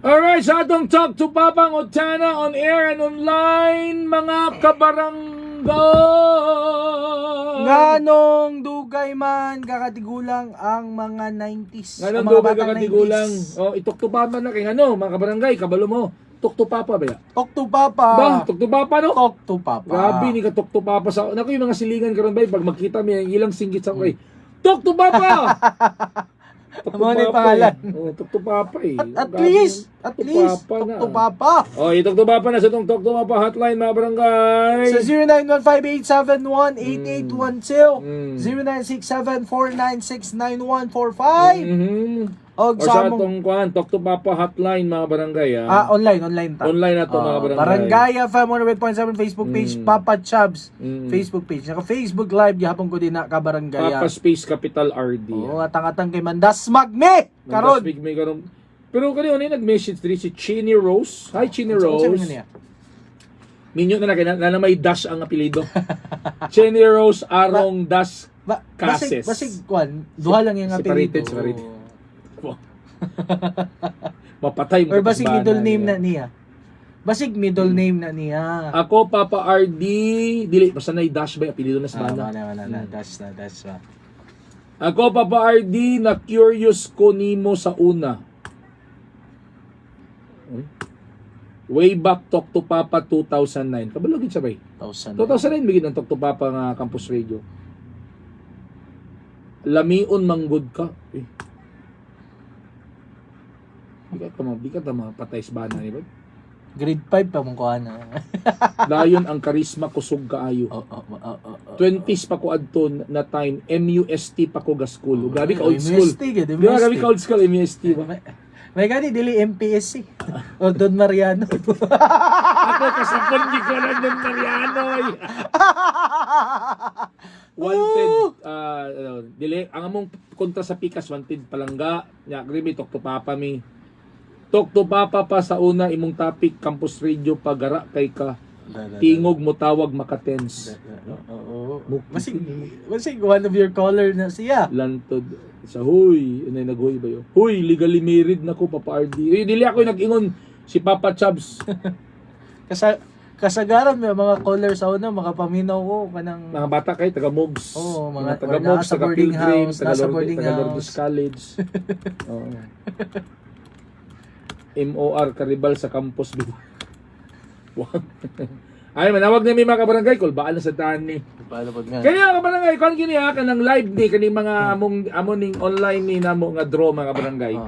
Alright, sa atong Talk to Papa Ngutana on air and online, mga kabarangay. Nganong dugay man kakatigulang ang mga 90s. Nga nang ang mga dugay batang kakatigulang. 90s. Oh, itok to Papa na kay ano, mga kabarangay, kabalo mo. Tok to Papa ba ya? Talk to Papa. Ba, tok to Papa no? Talk to Papa. Grabe ni ka tok to Papa sa. Naku yung mga silingan karon ba pag magkita mo yung ilang singgit sa kay. Tok to Papa. Tok to Ano yung Papa. pangalan? Oh, tok to Papa eh. At Grabe least, yun. at Tok to least, Papa Talk na. to Papa. Oh, itok to Papa na sa itong Talk to Papa hotline mga barangay. Sa 0915-871-8812, Mm. 0967-496-9145. O Or sa sa among atong kuhan, Talk to Papa hotline mga barangay. online ta. Online na to mga barangay. Barangay FM 108.7 Facebook page, Papa Chubs Mm. Facebook page. Naka Facebook live gihapon ko din na ka barangay. Papa Space Capital RD. Oo, atang-atang kay Mandas Magme. Karon. Speak may karon. Pero kanina ni nag-message diri si Chini Rose. Hi Chini Unsa man Rose. niya? Minyo na na may dash ang apelyido. Chini Rose Arong Dash Cases. Basig kwan, duha lang yung apelyido. Separated. Mapatay mo. Or basig kasbana middle name niya. na niya. Basig middle name na niya. Ako Papa RD, dili basta na dash ba apelyido na sa bana. Wala na. That's na. Ako Papa RD na curious ko nimo sa una. Way back Talk to Papa 2009. Kabalo gid sabay. 2009 bigid ang Talk to Papa nga Campus Radio. Lamion manggod ka. Eh. Di ka patay sa bana ni ba? Grade 5 pa mong kuha na. Dayon ang karisma kusog kaayo. 20s pa ko adto na time MUST pa ko ga school. Grabe ka old school. MUST, Di ba grabe ka old school MUST ba? May gani dili MPSC. O Don Mariano. Ako kasapon di ko lang ng Mariano. Wanted dili ang among kontra sa Pikas wanted palangga. Nya grabe Talk to Papa mi. Talk to Papa pa sa una imong topic Campus Radio pagara kay ka. Tingog mo tawag makatens. Oo. Basig one of your caller na siya. Lantod sa huy, inay naghoy ba yo? Huy, legally married na ko Papa RD. Dili ako nag-ingon si Papa Chubs. Kasagaran may mga caller sa una makapaminaw ko kanang Mga bata kay taga Mogs. Oo, mga taga Mogs, nasa taga boarding Pilgrim, house, nasa boarding taga house. Lourdes College. Oo. MOR Karibal sa campus dito. Ay, manawag na may mga kabarangay, kulbaan na sa daan ni. paano pag nga. Kaya kabarangay, kung gini ha, kanang live ni, kaning mga among ning online ni namo nga draw mga kabarangay.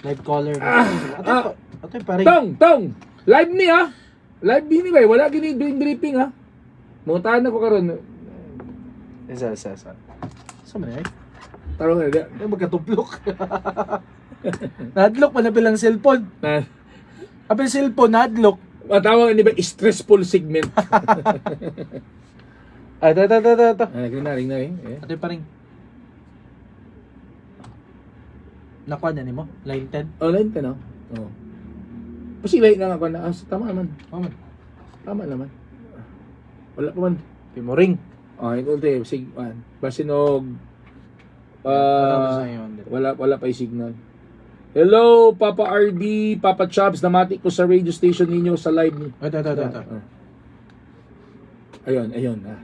Live caller. Atoy pare. Tong! Live ni ha? Live ni ba? Wala gini briefing ha? Muntahan ako karon. Isa. Sa man ay? Tarong na. Ay magkatuplok. Nadlock pa na bilang cellphone. Apil cellphone nadlock. Matawag ni ba stressful segment. Ito. Ay, ring na eh. Atoy paring. Nakuha na ni mo? Line 10? Online ka no? Oo. Kasi late na ako na. Tama naman. Tama naman. Wala pa man. Mo ring. Okay, ulte. Sige, basinog. Wala pa yung signal. Hello, Papa RD, Papa Chubs. Namati ko sa radio station ninyo sa live ni. Ito. Ayun.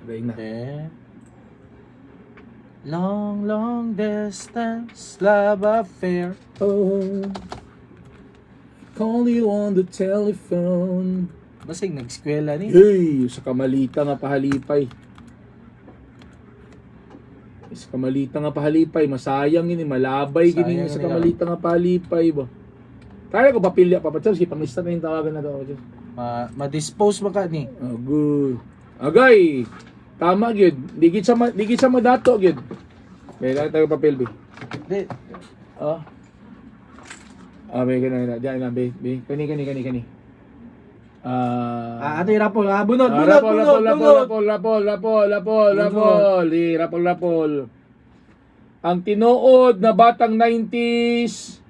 Ring na. Long distance love affair. Oh, call you on the telephone. Basig nag-eskwela ni. Hey, sa kamalita nga pahalipay. Sa kamalita nga pahalipay, masayang ini, malabay gini sa kamalita nga pahalipay ba. Kaya ko papilya Papa Chubs, ipangista na yung tawagan na daw. Ma-dispose ba ka ni? Oh, good. Agay, tama gyud. Digit sa madato gyud. May lang tayo papel bi. Di. May ganun na. Diyan na, be. Kani. Ato yung rapol. Bunod. Rapol. Ang tinuod na batang 90s,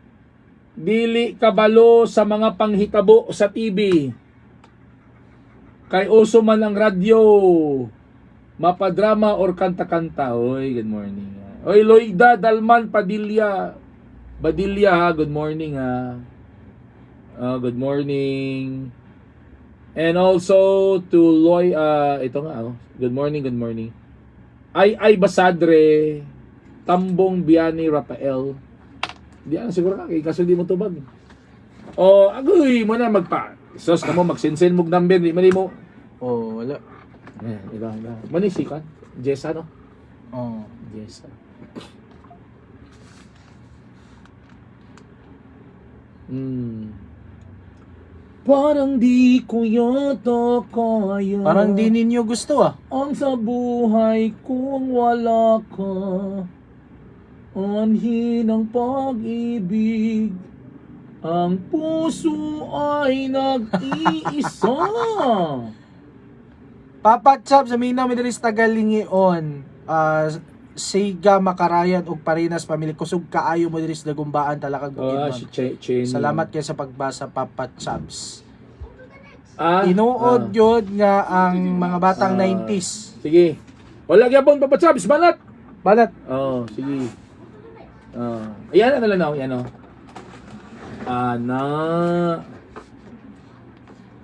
dili kabalo sa mga panghitabo sa TV. Kay uso man ang radyo, mapadrama or kanta-kanta. Oy, good morning. Oy, Loida Dalman Badilla ha, good morning ha. Good morning. And also to Loy, ito nga, good morning, good morning. Ay Basadre, Tambong Biani Rafael. Di siguro ka, kaso di mo tubag. Agoy mo na magpa. Sos ka mo, magsinsend mong number, di mo. Wala. Iba. Manisi ka? Jessa, no? Jessa. Parang di ko yata kaya. Parang di ninyo gusto Ang sa buhay kung wala ka. Anhin ang pag-ibig. Ang puso ay nag-iisa. Papa Chab, sa mina midalis tagalingion. Siga Makarayan ug Parinas pamili kusog kaayo mo diris dagumbaan talakag Si Chen. Salamat kay sa pagbasa Papa Chabs. ah. Inuod yun nga ang mga batang 90s. Sige. Wala gyapon papachabs banat. Balat. Sige. Ayan na lang now, yan Ana.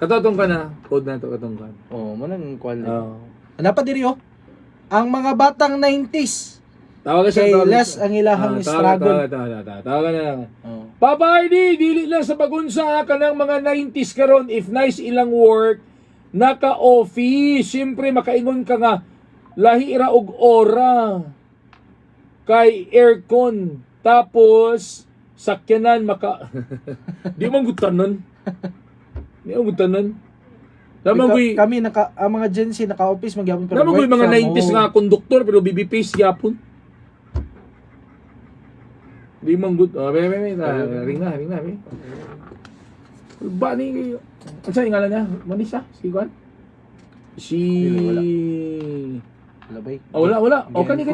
Katotong ka na. Code na to katong ka. Manang quality. Oo. Pa diri ang mga batang 90s. Tawagan siya. Kay Les ang ilahang struggle. Tawagan na lang. Papa ID, dili lang sa pagunsa ka ng mga 90s karon if nice ilang work, naka-office. Siyempre, makaingon ka nga, lahira og ora. Kay aircon. Tapos, sakyanan maka... Di mo gutanon. Di mo gutanon. Kami ang mga Gen Z naka-office magyapon pero work mga 90s nga konduktor pero BBPs gyapon. Di man good. Ring na. Ba ni ano sa ngalan niya? Manisa? Si Juan? Labay. Wala. Kani.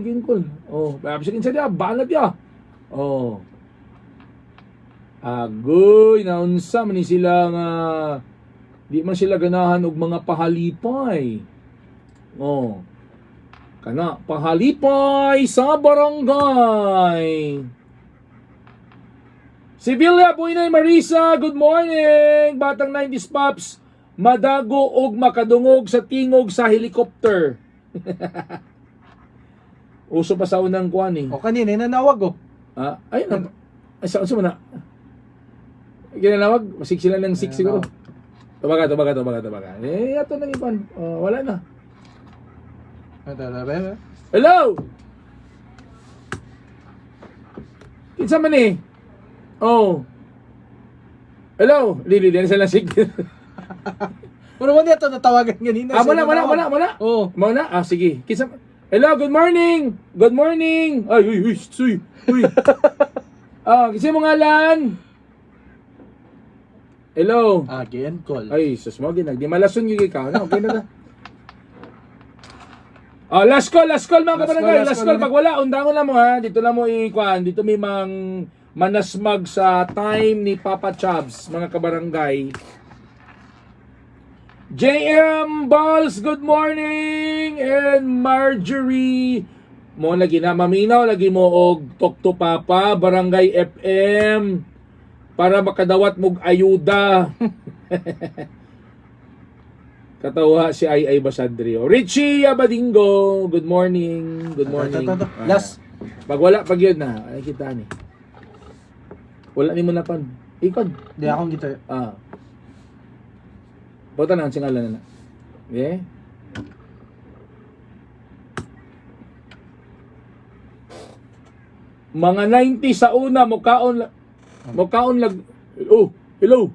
Ginkol. Pabisakin sa dia, banat ya. Agoy, naunsa man ni sila nga di man sila ganahan og mga pahalipay. Kana pahalipay sa barangay. Sevilla Buinay Marisa, good morning. Batang 90s Pops, madago og makadungog sa tingog sa helicopter. Uso pa sa unang kuan kanina nanawag ayun na. Sa na. Ginanawag, masig sila ng 6 siguro. Tabaga. Ato nang ipan. Wala na. Hello! Kinsa man Hello! Lili, sila sig. Pero mo niya ito natawagan ganina. Muna. Muna? Sige. Kinsa. Hello, good morning! Ay, uy. Kinsa mo ngalan? Hello. Again call. Ay, sus mo ginag. Di malason yung ikaw. Okay na. Last call mga kabarangay. Last call. Pag wala, undangon na mo Dito na mo ikuan. Dito may manasmag sa time ni Papa Chabs, mga kabarangay. JM Balls, good morning. And Marjorie. Mo lagi na maminaw. Lagi mo og Talk to Papa, Barangay FM. Para makadawat mong ayuda. Katawa si Ay Basadrio. Richie Abadingo, good morning. Last. Pag wala, pag yun na. Ay, kita ni. Wala ni mo na pan. Ikon. Di akong gito. Bota na ang singalan na. Okay? Mga 90 sa una, mukaon lag. Hello.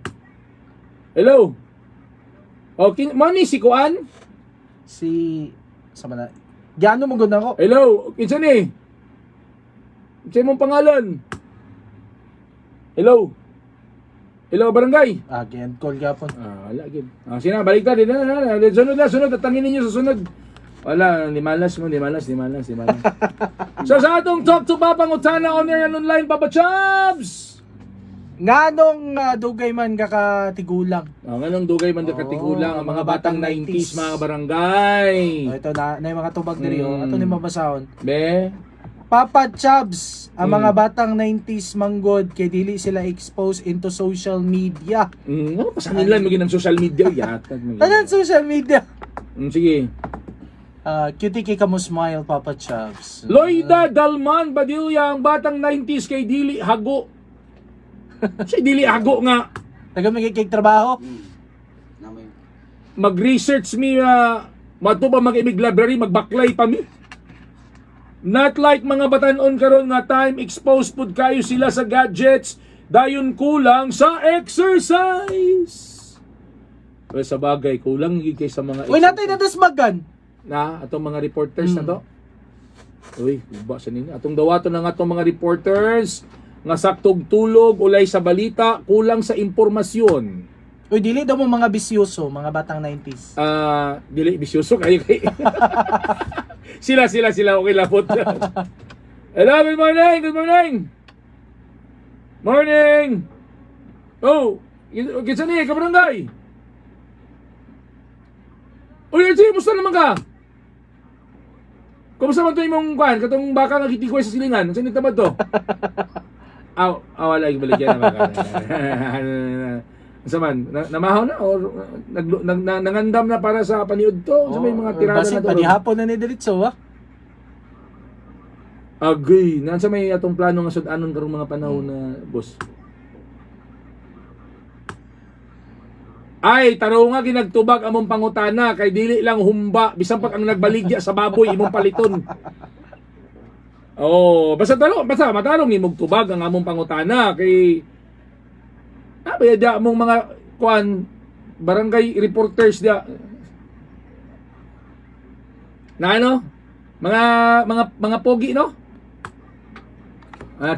Okay, mani si Kuan? Sama na. Gano mo gud ako? Hello, kinsa ni? Kinsa mong pangalan? Hello, barangay. Again call gapon. Wala gid. Sina balik ta din na. Sunod tatangin ninyo sa sunod. Wala, di malas. So sa atong Talk to Papa Ngutana on air and online, Papa Chabs. Nganong dugay man kakatigulang. Nganong dugay man kakatigulang ang mga batang 90s mga barangay. Ito na yung mga tubag diri ato ni mabasahon. Be. Papa Chubs, ang mga batang 90s manggod kay dili sila exposed into social media. Ano pa sa nila maging ng social media yata. Tanan social media. Sige. Cutie kay kamo smile, Papa Chubs. Loida Dalman Badilla, ang batang 90s kay dili hago. Si dili hago nga. Taga magiging trabaho. Mag-research mi mato ba mag-imig library, magbaklay pa mi. Not like mga batanon karon nga time exposed pud kayo sila sa gadgets, dayon kulang sa exercise. Well, sa bagay kulang gid kay sa mga Uy, natay na dasmagan. na atong mga reporters na to. Uy, iba sa nini. Atong dawaton na nga atong mga reporters nga saktog tulog ulay sa balita, kulang sa impormasyon. Uy, dili daw mo mga bisyoso, mga batang 90s. Dili bisyoso kayo kay. Sila okay lapot. Hello, good morning. Morning. Oh, kinsa ni ka barangay? Uy, sige, musta naman ka? Kumusta man to imong kwan, katong baka nga gitikoy sa silingan? Saan nagtamad to? Wala yung baligyan naman ka. Saman, namahaw na or nangandam na para sa paniud to? Sa may mga tirada na to? Panihapon na ni Diritso, ha? Agay, nasa may atong plano nga sudanon karong mga panahon na boss. Ay, taro nga ginagtubag among pangutana kay dili lang humba bisan pag ang nagbaligya sa baboy imong paliton. Oh, basta matarong imong tubag ang among pangutana kay bayad among mga kuan barangay reporters dia. Na ano? Mga pogi no?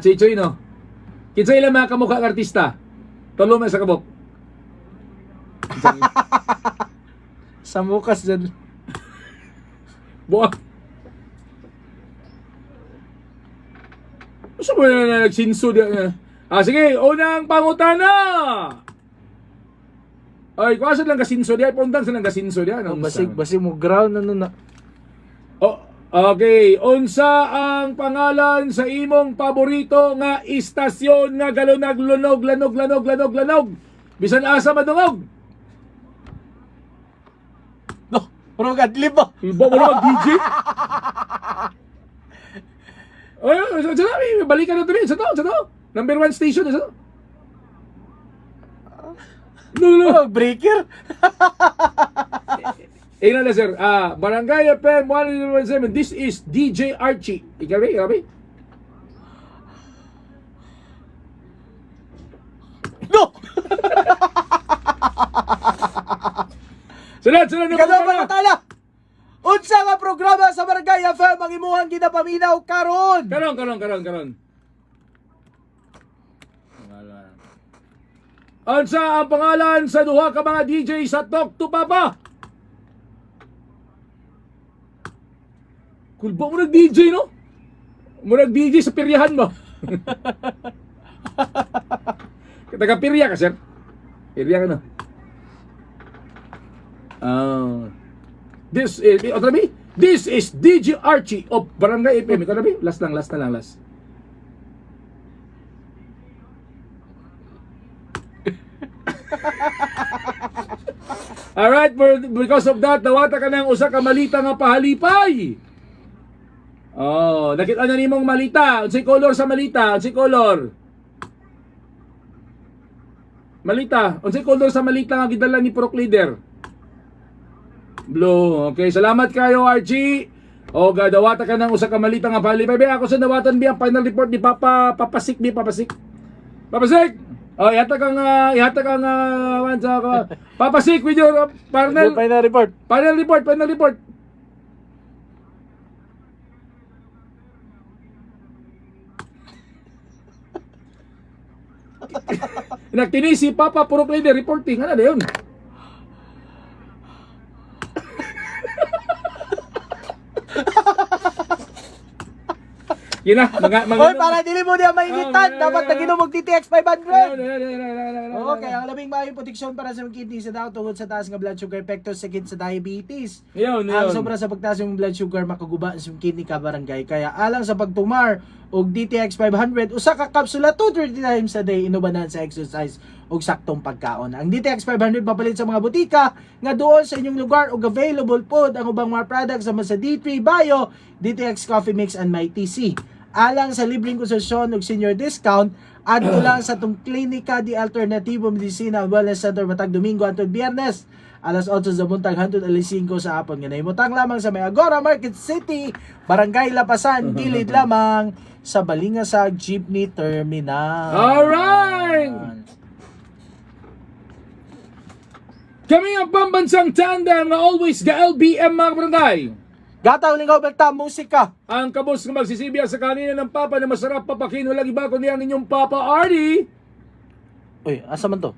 Chichoy no? Kinsa ila mga kamukha ng artista? Tulo man sa kabok. Sa mukas dyan. Buak. Gusto mo na nagsinso diya. Sige, unang pangutana. Ay, kuwasan lang kasinso diya. Pundang sa lang kasinso diya. Basig mo ground ano na. Oh, okay. Unsa ang pangalan sa imong paborito nga istasyon nga galunag lanog. Bisan asa madungog. No, puro kadlib ba? Iba mo naman DJ. Ay, balikan na ito rin. Sa to. Number 1 station. Sa to. No. Breaker. Ina na sir. Barangay FM 117. This is DJ Archie. Ikabi. No! Sunod na Ikaw ba matala? Unsa nga programa sa Barangay FM ang imuhang ginapaminaw karon? Karon. Unsa ang pangalan sa duha ka mga DJ sa Talk to Papa? Kulba mo nag-DJ, no? Mo nag-DJ sa piryahan mo. Taga-pirya ka, sir? Pirya ka, no? This is DJ Archie of Barangay FM. Ikaw na, last na lang. Alright, because of that, dawata ka ng usa ka malita nga pahalipay. Oh, nakita na nimong malita. Unsay color sa malita? Unsay color? Malita. Unsay color sa malita nga gidala ni Proc Leader? Blue. Okay, salamat kayo, Archie. O, dawata ka ng usa ka malita nga pahalipay. Ako sa dawatan ang final report ni Papasik. Papasik! Oh, ihata kang Papasik with your Final report. Final report. Nagtini si Papa Proc Leader reporting. Ano na yun? Yun na, mga Oy, para dili mo niya mainitan, dapat na ginom og TTX 500. Oo, kaya ang labing maayong proteksyon para sa mga kidney sa tao tungod sa taas nga blood sugar epekto sa sa diabetes. Yun. Ang sobra sa pagtaas ng blood sugar makaguba sa kidney ka barangay. Kaya alang sa pagtumar og DTX 500 usa ka kapsula 2 to 3 times a day inubanan sa exercise og saktong pagkaon. Ang DTX 500 papalit sa mga butika nga doon sa inyong lugar og available pod ang ubang mga products sama sa D3 Bio, DTX Coffee Mix and My TC. Alang sa libreng konsultasyon ug senior discount adto lang sa tong Klinika di Alternativo Medicina Wellness Center matag Domingo hangtod Biyernes alas 8 sa buntag hangtod alas 5 sa hapon. Nga nahimutang lamang sa may Agora Market City, Barangay Lapasan, gilid lamang sa Balingasag Jeepney Terminal. Alright! Kami ang pambansang tandem na always ga LBM mga barangay. Gataw linggaw balta musika. Ang kabos na magsisibya sa kanina ng Papa na masarap papakin. Walang iba kundi ang inyong Papa Artie. Uy, asa man to?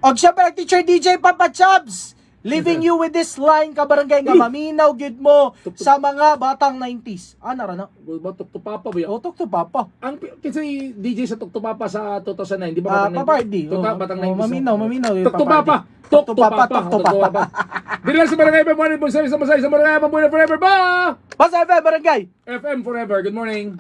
Og syempre Teacher DJ Papa Chubs, leaving you with this line ka barangay nga maminaw gyud mo sa mga batang 90s. Ana ra na? Batok to Papa ba yan? Otok to Papa. Ang kasi DJ sa Tok to Papa sa 2009, di ba? Papa Artie. Batang 90s. Maminaw. Tok to Papa. Tok to Papa. Dili lang sa Barangay FM 1.7 sa Masay sa Barangay Pambuhay forever ba? Basta FM barangay. FM forever. Good morning.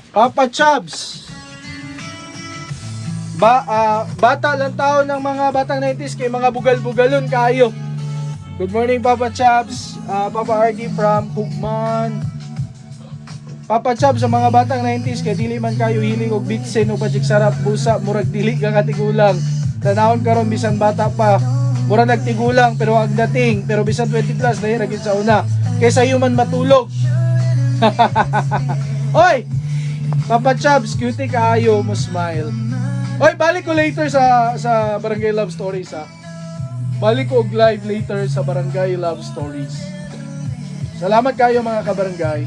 Papa Chubs. Bata lang tao ng mga batang 90s kay mga bugal-bugalon kayo. Good morning Papa Chubs. Papa Artie from Pugman. Papa Chubs sa mga batang 90s kay dili man kayo hiling og bitsin o pajik sarap busa murag dili ka katigulang. Tanawon karon bisan bata pa. Mura nagtigulang pero ang dating pero bisan 20 plus dahil gyud sa una kaysa human matulog. Oy! Papa Chubs, cutie kaayo mo smile. Oy, balik ko later sa Barangay Love Stories ha. Balik ko og live later sa Barangay Love Stories. Salamat kayo mga kabarangay.